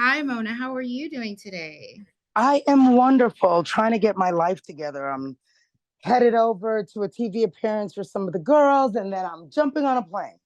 Hi, Mona. How are you doing today? I am wonderful, trying to get my life together. I'm headed over to a TV appearance for some of the girls, and then I'm jumping on a plane.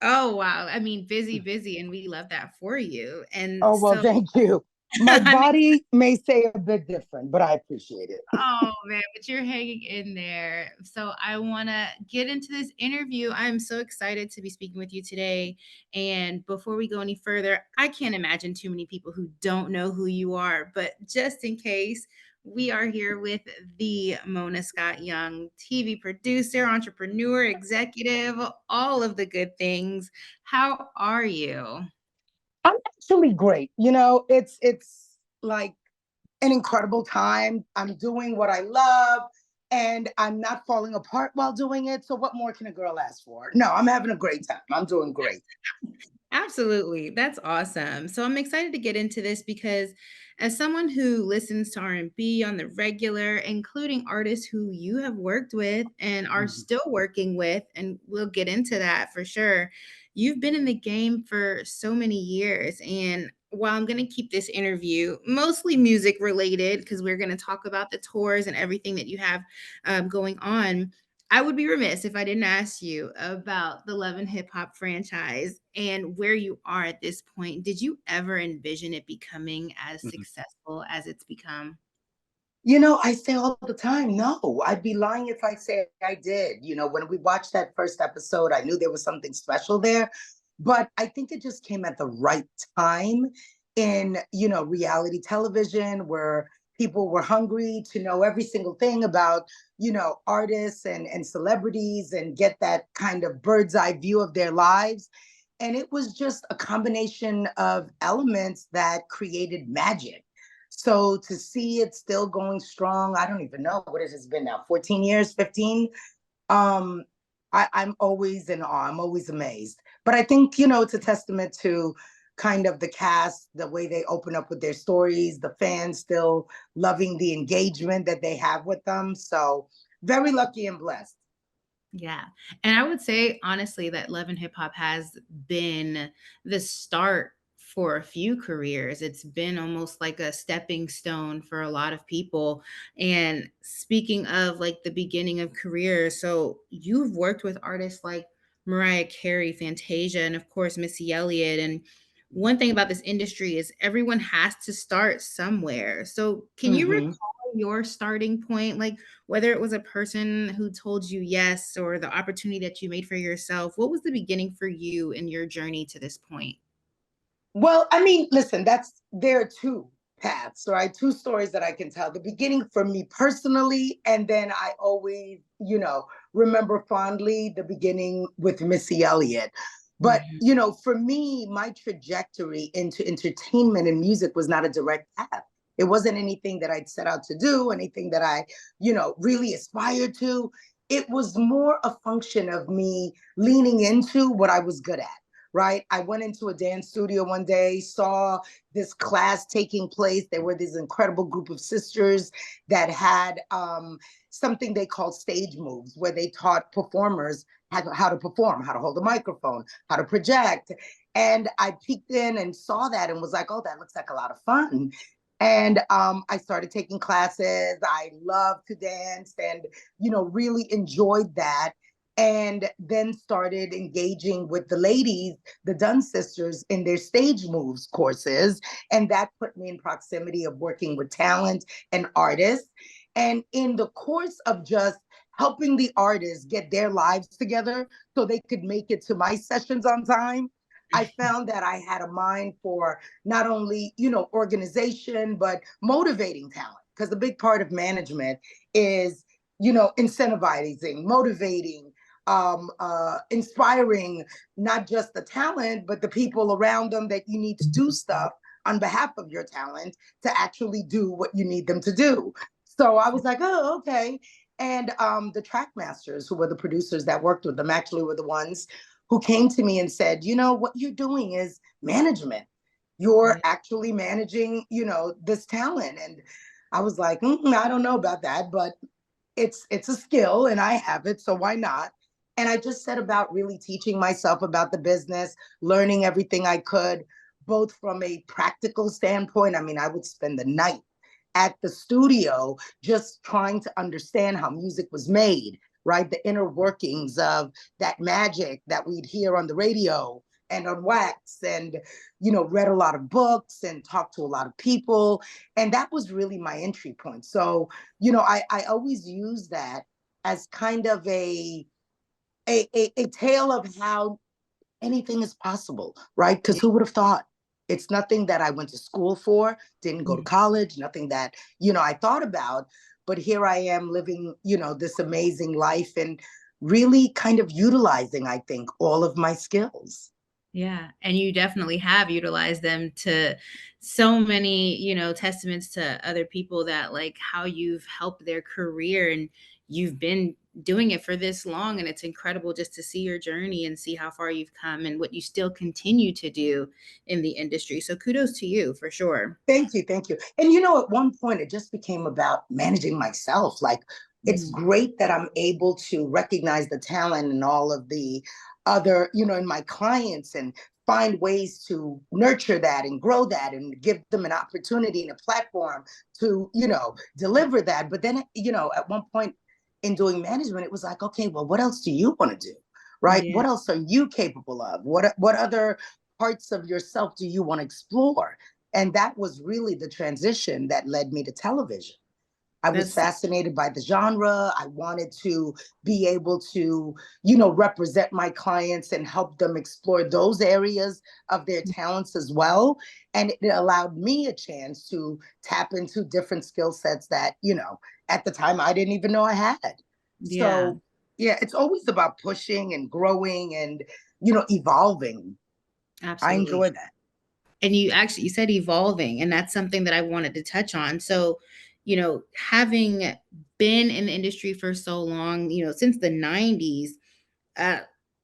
Oh, wow. I mean, busy, busy, and we love that for you. And Oh, well, so thank you. My I'm body may say a bit different, but I appreciate it. oh man, but you're hanging in there. So I want to get into this interview. I'm so excited to be speaking with you today. And before we go any further, I can't imagine too many people who don't know who you are, but just in case, we are here with the Mona Scott Young, TV producer, entrepreneur, executive, all of the good things. How are you? I'm actually great. It's like an incredible time. I'm doing what I love, and I'm not falling apart while doing it. So what more can a girl ask for? No, I'm having a great time. I'm doing great. Absolutely. That's awesome. So I'm excited to get into this because as someone who listens to R&B on the regular, including artists who you have worked with and are Mhm. still working with, and we'll get into that for sure. You've been in the game for so many years. And while I'm going to keep this interview mostly music related, because we're going to talk about the tours and everything that you have going on, I would be remiss if I didn't ask you about the Love and Hip Hop franchise and where you are at this point. Did you ever envision it becoming as successful as it's become? I say all the time, no, I'd be lying if I say I did. When we watched that first episode, I knew there was something special there, but I think it just came at the right time in, reality television where people were hungry to know every single thing about, artists and celebrities and get that kind of bird's eye view of their lives. And it was just a combination of elements that created magic. So to see it still going strong, I don't even know what it has been now, 14 years, 15. Um, I'm always in awe. I'm always amazed. But I think, it's a testament to kind of the cast, the way they open up with their stories, the fans still loving the engagement that they have with them. So very lucky and blessed. Yeah. And I would say honestly that Love and Hip Hop has been the start for a few careers. It's been almost like a stepping stone for a lot of people. And speaking of like the beginning of careers, so you've worked with artists like Mariah Carey, Fantasia, and of course Missy Elliott. And one thing about this industry is everyone has to start somewhere. So can you Mm-hmm. recall your starting point? Like whether it was a person who told you yes or the opportunity that you made for yourself, what was the beginning for you in your journey to this point? Well, I mean, listen, there are two paths, right? Two stories that I can tell. The beginning for me personally, and then I always, remember fondly the beginning with Missy Elliott. But, Mhm. for me, my trajectory into entertainment and music was not a direct path. It wasn't anything that I'd set out to do, anything that I, really aspired to. It was more a function of me leaning into what I was good at, right? I went into a dance studio one day, saw this class taking place. There were this incredible group of sisters that had something they called stage moves, where they taught performers how to perform, how to hold a microphone, how to project. And I peeked in and saw that and was like, oh, that looks like a lot of fun. And I started taking classes. I love to dance and, really enjoyed that, and then started engaging with the ladies, the Dunn sisters, in their stage moves courses. And that put me in proximity of working with talent and artists. And in the course of just helping the artists get their lives together so they could make it to my sessions on time, I found that I had a mind for not only, organization, but motivating talent. Because a big part of management is, incentivizing, motivating, inspiring not just the talent, but the people around them that you need to do stuff on behalf of your talent to actually do what you need them to do. So I was like, oh, okay. And the track masters, who were the producers that worked with them, actually were the ones who came to me and said, what you're doing is management. You're Yeah. actually managing, this talent. And I was like, I don't know about that, but it's a skill and I have it, so why not? And I just set about really teaching myself about the business, learning everything I could. both from a practical standpoint. I mean, I would spend the night at the studio just trying to understand how music was made, right? The inner workings of that magic that we'd hear on the radio and on wax, and read a lot of books and talked to a lot of people, and that was really my entry point. So I always use that as kind of a tale of how anything is possible, right? Because who would have thought? It's nothing that I went to school for, didn't go to college, nothing that, I thought about. But here I am living, this amazing life and really kind of utilizing, I think, all of my skills. Yeah. And you definitely have utilized them to so many, testaments to other people, that like how you've helped their career, and you've been doing it for this long. And it's incredible just to see your journey and see how far you've come and what you still continue to do in the industry. So kudos to you for sure. Thank you, thank you. And at one point it just became about managing myself. Like, it's Mhm. great that I'm able to recognize the talent and all of the other, in my clients, and find ways to nurture that and grow that and give them an opportunity and a platform to, deliver that. But then, at one point in doing management, it was like, okay, well, what else do you want to do? Right? Yeah. What else are you capable of? What other parts of yourself do you want to explore? And that was really the transition that led me to television. I was That's fascinated by the genre. I wanted to be able to, represent my clients and help them explore those areas of their talents as well. And it allowed me a chance to tap into different skill sets that, at the time I didn't even know I had. yeah, So, yeah, it's always about pushing and growing and, evolving. I absolutely. enjoy that. And you said evolving, and that's something that I wanted to touch on. So, having been in the industry for so long, since the 90s, uh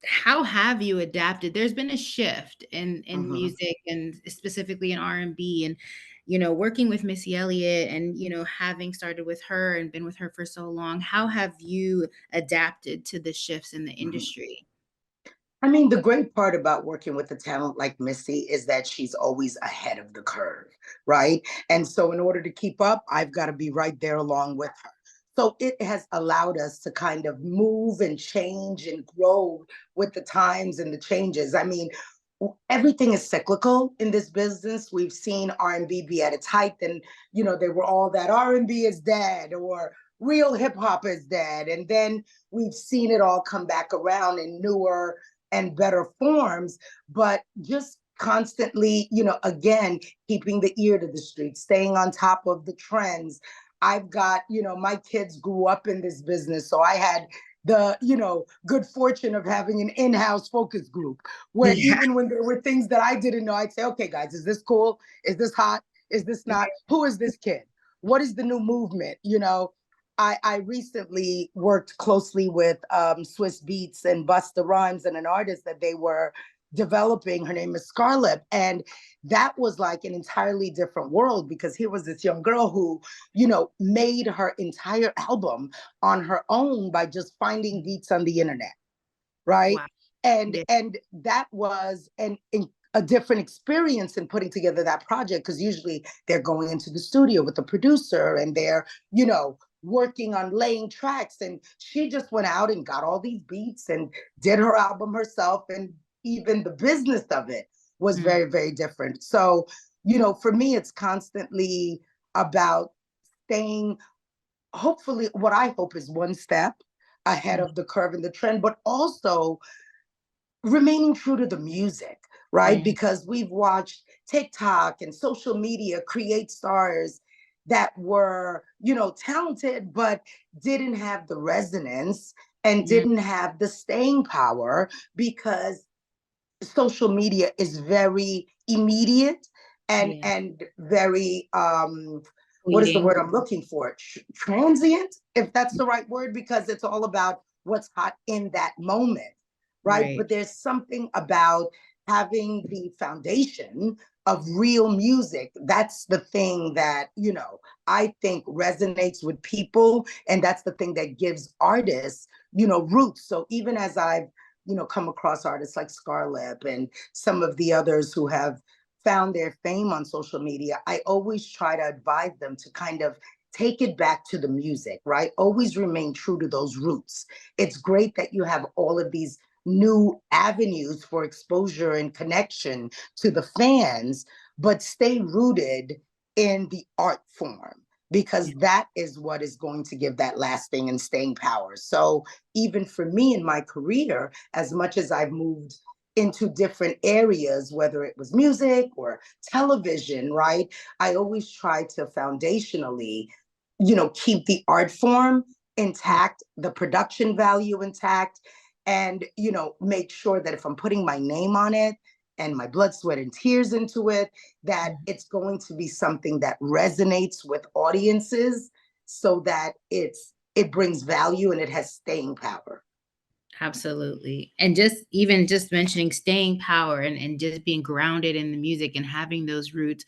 how have you adapted? There's been a shift in Mhm. music, and specifically in R&B, and working with Missy Elliott, and having started with her and been with her for so long, how have you adapted to the shifts in the Mhm. industry? I mean, the great part about working with a talent like Missy is that she's always ahead of the curve, right? And so, in order to keep up, I've got to be right there along with her. So, it has allowed us to kind of move and change and grow with the times and the changes. I mean, everything is cyclical in this business. We've seen R&B be at its height, and they were all that R&B is dead, or real hip hop is dead. And then we've seen it all come back around in newer and better forms, but just constantly, again, keeping the ear to the street, staying on top of the trends. I've got, my kids grew up in this business, so I had the, good fortune of having an in-house focus group where Yeah. even when there were things that I didn't know, I'd say, okay, guys, is this cool? Is this hot? Is this not? Who is this kid? What is the new movement? I recently worked closely with Swiss Beats and Busta Rhymes and an artist that they were developing. Her name is Scarlett. And that was like an entirely different world, because here was this young girl who, made her entire album on her own by just finding beats on the internet, right? Wow. and Yeah. and that was a different experience in putting together that project, because usually they're going into the studio with the producer and they're working on laying tracks, and she just went out and got all these beats and did her album herself. And even the business of it was Mm. very, very different. So for me, it's constantly about staying, hopefully, what I hope is one step ahead Mm. of the curve and the trend, but also remaining true to the music, right? Yeah. Because we've watched TikTok and social media create stars that were, talented, but didn't have the resonance and Mm. didn't have the staying power, because social media is very immediate and Yeah. and very what is the Fleeting. word I'm looking for? Transient, if that's the right word, because it's all about what's hot in that moment, right? Right. But there's something about having the foundation of real music. That's the thing that, I think resonates with people. And that's the thing that gives artists, roots. So even as I've, come across artists like Scarlett and some of the others who have found their fame on social media, I always try to advise them to kind of take it back to the music, right? Always remain true to those roots. It's great that you have all of these new avenues for exposure and connection to the fans, but stay rooted in the art form, because that is what is going to give that lasting and staying power. So even for me in my career, as much as I've moved into different areas, whether it was music or television, right? I always try to foundationally, keep the art form intact, the production value intact, and, make sure that if I'm putting my name on it and my blood, sweat, and tears into it, that it's going to be something that resonates with audiences so that it brings value and it has staying power. Absolutely. And just even just mentioning staying power and just being grounded in the music and having those roots.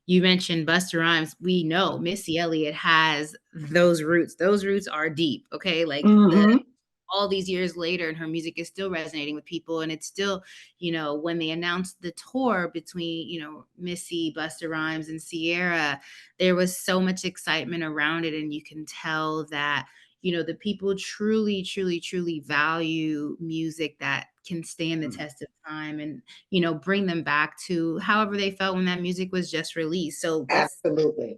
You mentioned Busta Rhymes. We know Missy Elliott has those roots. Those roots are deep. Okay. Like the Mm-hmm. all these years later and her music is still resonating with people, and it's still, when they announced the tour between, Missy, Busta Rhymes, and Ciara, there was so much excitement around it, and you can tell that, the people truly, truly, truly value music that can stand the test of time, and bring them back to however they felt when that music was just released. So Absolutely.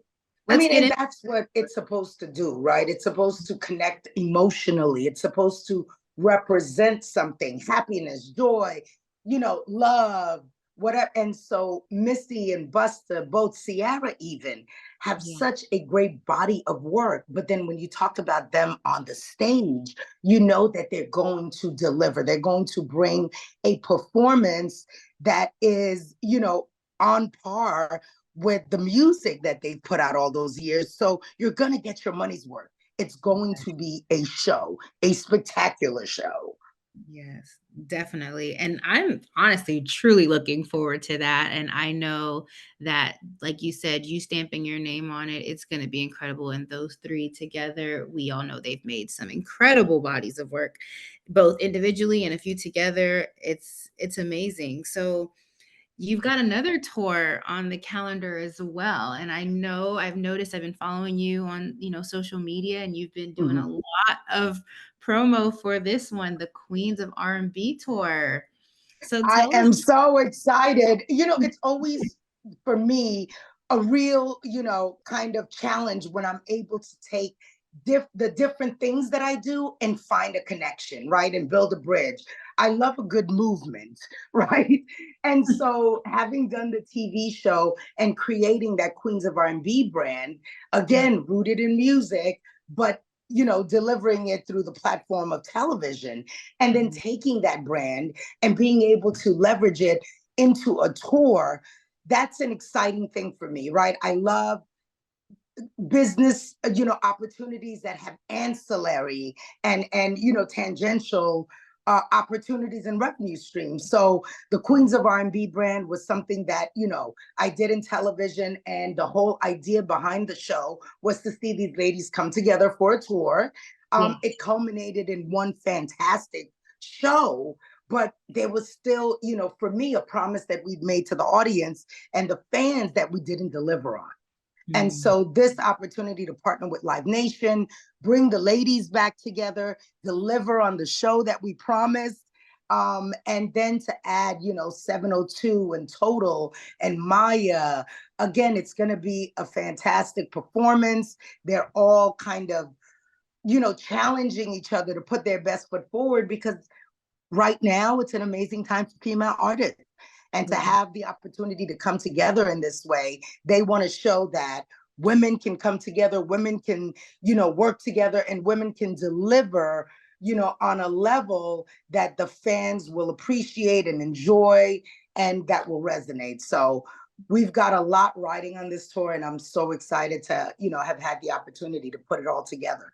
I let's mean, get and in. that's what it's supposed to do, right? It's supposed to connect emotionally. It's supposed to represent something, happiness, joy, love, whatever. And so Missy and Busta, both Ciara even, have Yeah. such a great body of work. But then when you talk about them on the stage, you know that they're going to deliver. They're going to bring a performance that is, on par with the music that they've put out all those years. So you're going to get your money's worth. It's going to be a show, a spectacular show. Yes, definitely. And I'm honestly truly looking forward to that. And I know that, like you said, you stamping your name on it, it's going to be incredible. And those three together, we all know they've made some incredible bodies of work, both individually and a few together. It's amazing. So you've got another tour on the calendar as well. And I know I've noticed I've been following you on, social media, and you've been doing a Mhm. lot of promo for this one, the Queens of R&B tour. So I tell us. am so excited. It's always for me a real, kind of challenge when I'm able to take the different things that I do and find a connection, right? And build a bridge. I love a good movement, right? And so having done the TV show and creating that Queens of R&B brand, again, rooted in music, but delivering it through the platform of television, and then Mhm. taking that brand and being able to leverage it into a tour, that's an exciting thing for me, right? I love business, opportunities that have ancillary and tangential opportunities and revenue streams. So the Queens of R&B brand was something that I did in television, and the whole idea behind the show was to see these ladies come together for a tour. Yes. It culminated in one fantastic show, but there was still, for me, a promise that we'd made to the audience and the fans that we didn't deliver on. And Mm. so this opportunity to partner with Live Nation, bring the ladies back together, deliver on the show that we promised, and then to add, 702 and Total and Maya. Again, it's going to be a fantastic performance. They're all kind of, challenging each other to put their best foot forward, because right now it's an amazing time for female artists. And to Yeah. have the opportunity to come together in this way, they want to show that women can come together, women can, work together, and women can deliver, on a level that the fans will appreciate and enjoy, and that will resonate. So we've got a lot riding on this tour, and I'm so excited to, have had the opportunity to put it all together.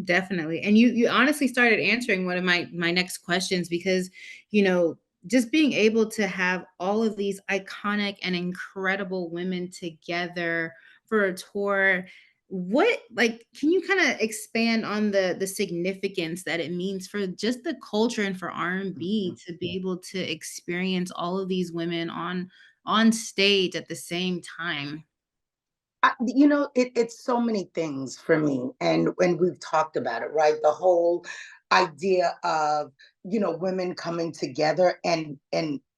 Definitely. And you honestly started answering one of my next questions, because, you know, just being able to have all of these iconic and incredible women together for a tour, what, like, can you kind of expand on the significance that it means for just the culture and for R&B to be able to experience all of these women on stage at the same time? It's so many things for me, and when we've talked about it, right? The whole idea of women coming together and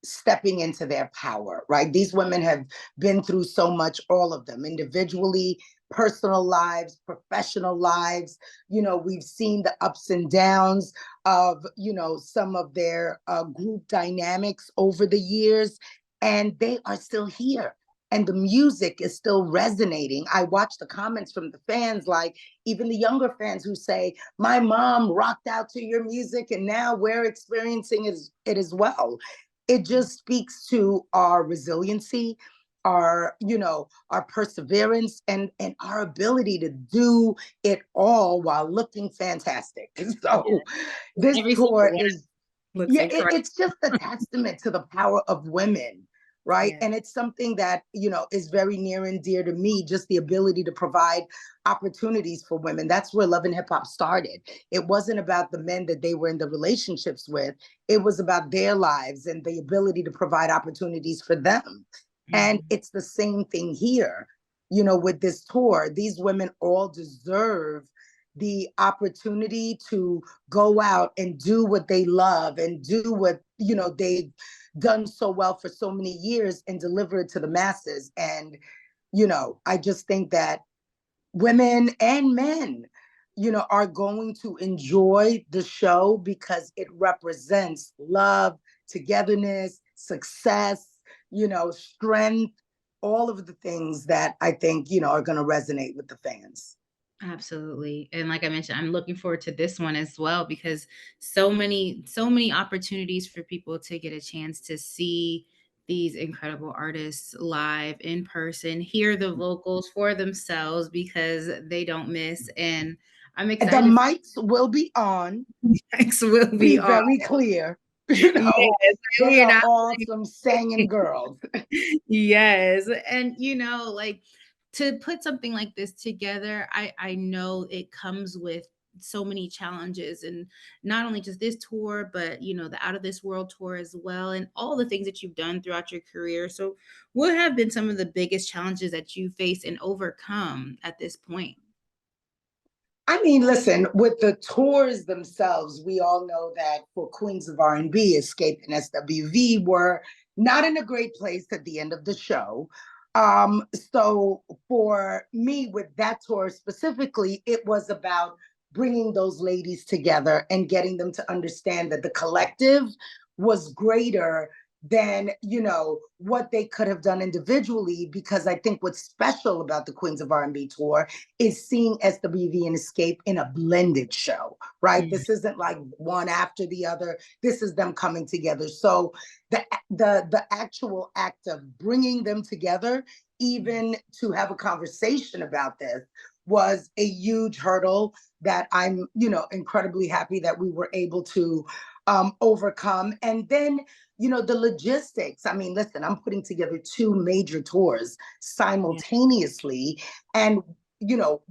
stepping into their power, right? These women have been through so much, all of them, individually, personal lives, professional lives. We've seen the ups and downs of some of their group dynamics over the years, and they are still here and the music is still resonating. I watch the comments from the fans, like even the younger fans who say, "My mom rocked out to your music, and now we're experiencing it as well." It just speaks to our resiliency, our perseverance, and our ability to do it all while looking fantastic. So, this Every tour single one is looks yeah, incredible. it's just a testament to the power of women, right? Yeah. And it's something that is very near and dear to me, just the ability to provide opportunities for women. That's where Love and Hip Hop started. It wasn't about the men that they were in the relationships with, it was about their lives and the ability to provide opportunities for them. And Mhm. it's the same thing here, with this tour. These women all deserve the opportunity to go out and do what they love and do what they've done so well for so many years and deliver it to the masses. And I just think that women and men are going to enjoy the show because it represents love, togetherness, success, strength, all of the things that I think are going to resonate with the fans. Absolutely. And like I mentioned, I'm looking forward to this one as well because so many opportunities for people to get a chance to see these incredible artists live in person, hear the vocals for themselves because they don't miss. And I'm The excited for mics will be on. next will Be be on. very clear. Yes, They we're are not. all some singing girls. Yes. And like to put something like this together, I know it comes with so many challenges, and not only just this tour, but the Out of This World tour as well, and all the things that you've done throughout your career. So what have been some of the biggest challenges that you faced and overcome at this point? I mean, listen, with the tours themselves, we all know that for Queens of R&B, Xscape and SWV were not in a great place at the end of the show. So for me, with that tour specifically, it was about bringing those ladies together and getting them to understand that the collective was greater than what they could have done individually, because I think what's special about the Queens of R&B tour is seeing SWV and Xscape in a blended show, right? Mm. This isn't like one after the other. This is them coming together. So the actual act of bringing them together, even to have a conversation about this, was a huge hurdle that I'm, incredibly happy that we were able to overcome. And then, the logistics. I mean, listen, I'm putting together two major tours Yeah. simultaneously, and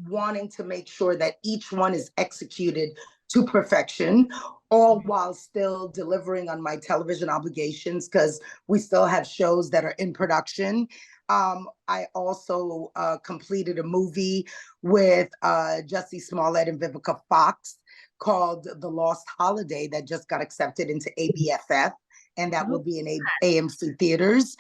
wanting to make sure that each one is executed to perfection, all while still delivering on my television obligations, because we still have shows that are in production. I also completed a movie with Jussie Smollett and Vivica Fox called The Lost Holiday that just got accepted into ABFF. And that will Oh, be in AMC theaters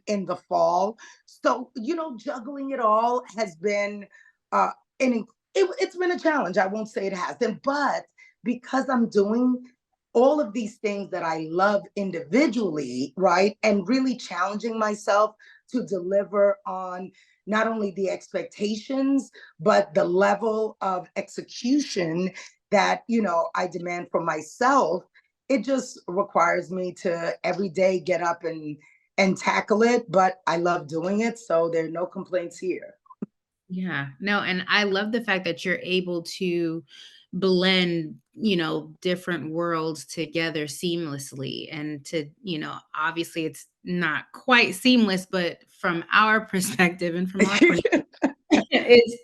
in the fall. So, juggling it all has been uh, it's been a challenge. I won't say it hasn't, but because I'm doing all of these things that I love individually, right, and really challenging myself to deliver on not only the expectations, but the level of execution that, I demand from myself, it just requires me to every day get up and tackle it. But I love doing it, so there are no complaints here. yeah. No, and I love the fact that you're able to blend, different worlds together seamlessly, and to, obviously it's not quite seamless, but from our perspective and from our point, it's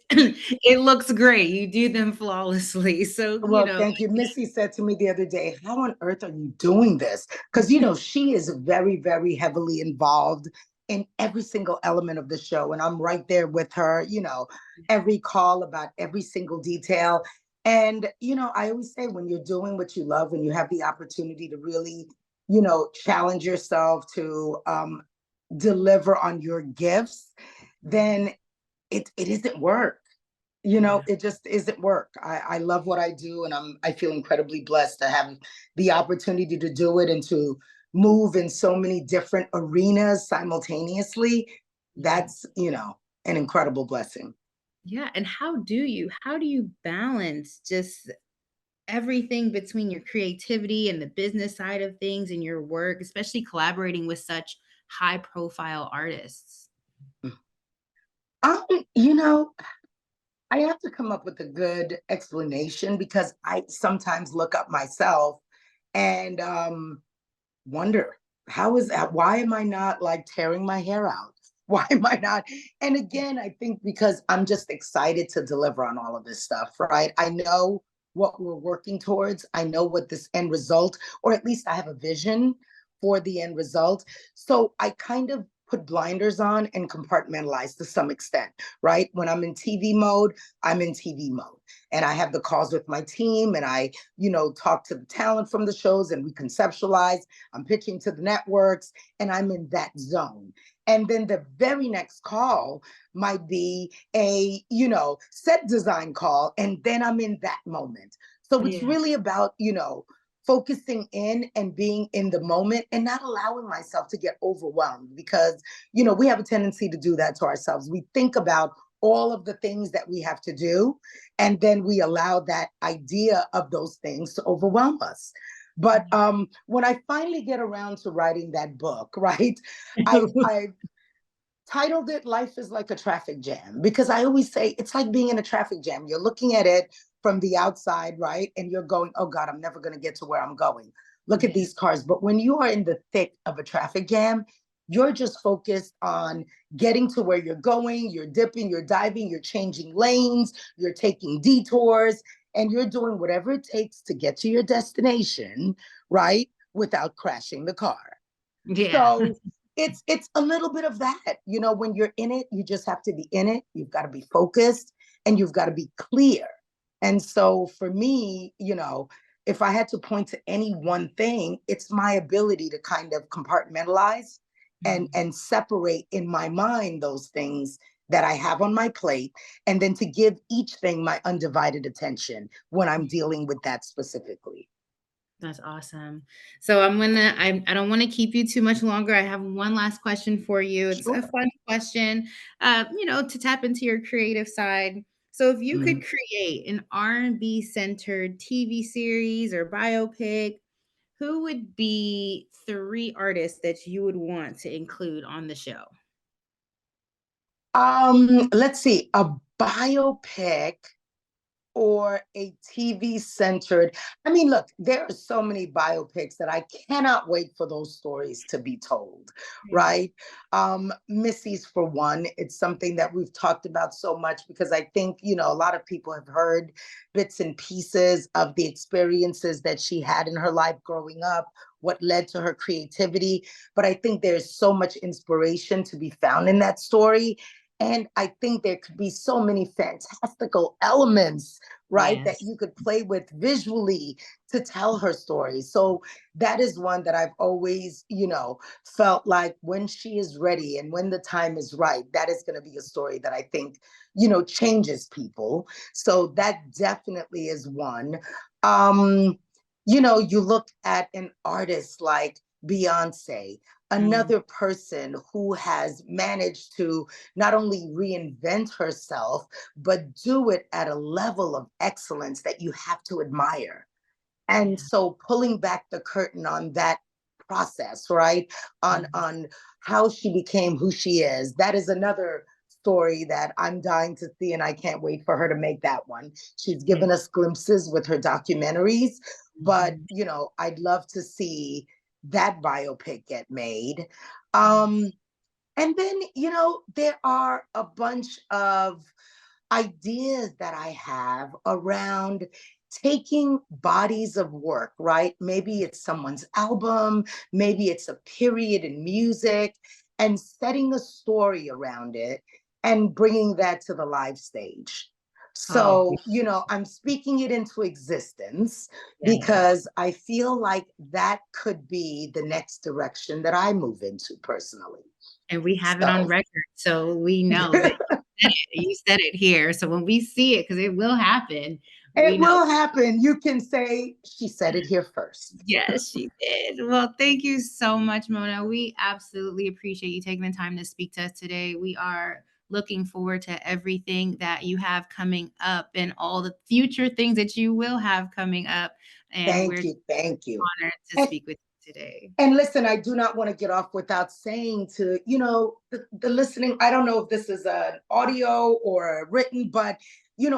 it looks great. You do them flawlessly. So, Well, thank you. Missy said to me the other day, "How on earth are you doing this?" Because, she is very, very heavily involved in every single element of the show. And I'm right there with her, every call about every single detail. And, I always say when you're doing what you love, when you have the opportunity to really, challenge yourself to deliver on your gifts, then it isn't work. Yeah. It just isn't work. I love what I do, and I feel incredibly blessed to have the opportunity to do it and to move in so many different arenas simultaneously. Yeah. That's, an incredible blessing. Yeah. And how do you balance just everything between your creativity and the business side of things and your work, especially collaborating with such high profile artists? Um, you know, I have to come up with a good explanation because I sometimes look up myself and wonder how is that? Why am I not like tearing my hair out? Why am I not? And again, I think because I'm just excited to deliver on all of this stuff, right? I know what we're working towards. I know what this end result, or at least I have a vision for the end result. So I kind of put blinders on and compartmentalize to some extent, right? When I'm in TV mode, I'm in TV mode. And I have the calls with my team and I, talk to the talent from the shows and we conceptualize. I'm pitching to the networks and I'm in that zone. And then the very next call might be a, set design call. And then I'm in that moment. So it's Yeah. really about, focusing in and being in the moment and not allowing myself to get overwhelmed because, we have a tendency to do that to ourselves. We think about all of the things that we have to do, and then we allow that idea of those things to overwhelm us. But when I finally get around to writing that book, right, I titled it Life is Like a Traffic Jam because I always say it's like being in a traffic jam. You're looking at it from the outside, right? And you're going, oh God, I'm never going to get to where I'm going. Look at Yeah. these cars. But when you are in the thick of a traffic jam, you're just focused on getting to where you're going. You're dipping, you're diving, you're changing lanes, you're taking detours, and you're doing whatever it takes to get to your destination, right? Without crashing the car. Yeah. So it's a little bit of that. When you're in it, you just have to be in it. You've got to be focused and you've got to be clear. And so for me, if I had to point to any one thing, it's my ability to kind of compartmentalize and separate in my mind those things that I have on my plate, and then to give each thing my undivided attention when I'm dealing with that specifically. That's awesome. So I don't want to keep you too much longer. I have one last question for you. It's a Sure. fun question, to tap into your creative side. So if you could Mhm. create an R&B centered TV series or biopic, who would be three artists that you would want to include on the show? Let's see, a biopic or a TV centered. I mean, look, there are so many biopics that I cannot wait for those stories to be told, Yeah. right? Missy's for one. It's something that we've talked about so much because I think, a lot of people have heard bits and pieces of the experiences that she had in her life growing up, what led to her creativity. But I think there's so much inspiration to be found in that story. And I think there could be so many fantastical elements, right, that Yes. you could play with visually to tell her story. So that is one that I've always, felt like when she is ready and when the time is right, that is going to be a story that I think, changes people. So that definitely is one. Um, you look at an artist like Beyonce, Mm, another person who has managed to not only reinvent herself, but do it at a level of excellence that you have to admire. And yeah. so pulling back the curtain on that process, right? Mm, On how she became who she is. That is another story that I'm dying to see and I can't wait for her to make that one. She's yeah. given us glimpses with her documentaries, but Mhm. I'd love to see that biopic get made. Yes. Um and then, there are a bunch of ideas that I have around taking bodies of work, right? Maybe it's someone's album, maybe it's a period in music, and setting a story around it and bringing that to the live stage. Oh, So, I'm speaking it into existence yes. because I feel like that could be the next direction that I move into personally. And we have it on So, record, so we know that you said it here. So when we see it, because it will happen, we it know. will happen. You can say, she said it here first. Yes, she did. Well, thank you so much, Mona. We absolutely appreciate you taking the time to speak to us today. We are looking forward to everything that you have coming up and all the future things that you will have coming up. And Thank we're you. Thank you. honored to And speak with you today. And listen, I do not want to get off without saying to, the listening, I don't know if this is an audio or a written, but,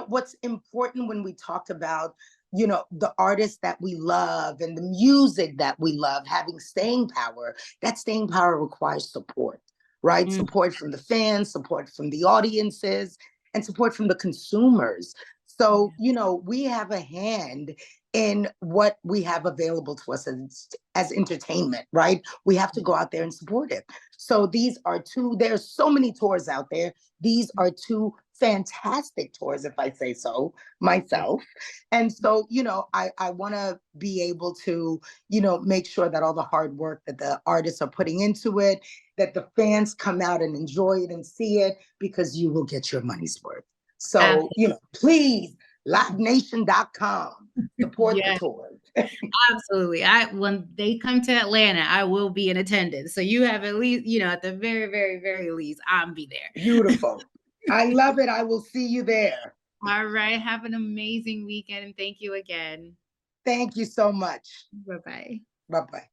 what's important when we talk about, the artists that we love and the music that we love having staying power, that staying power requires support, right? Mm, Support from the fans, support from the audiences, and support from the consumers. So, yeah. we have a hand in what we have available to us as entertainment, right? We have to go out there and support it. So there's so many tours out there. These are two fantastic tours, if I say so Yeah. myself. And so, I want to be able to, make sure that all the hard work that the artists are putting into it, that the fans come out and enjoy it and see it, because you will get your money's worth. So, Absolutely. please, livenation.com, support the Yeah. tour. Absolutely. When they come to Atlanta, I will be in attendance. So you have at least, at the very, very, very least, I'll be there. Beautiful. I love it. I will see you there. All right. Have an amazing weekend and thank you again. Thank you so much. Bye bye. Bye bye.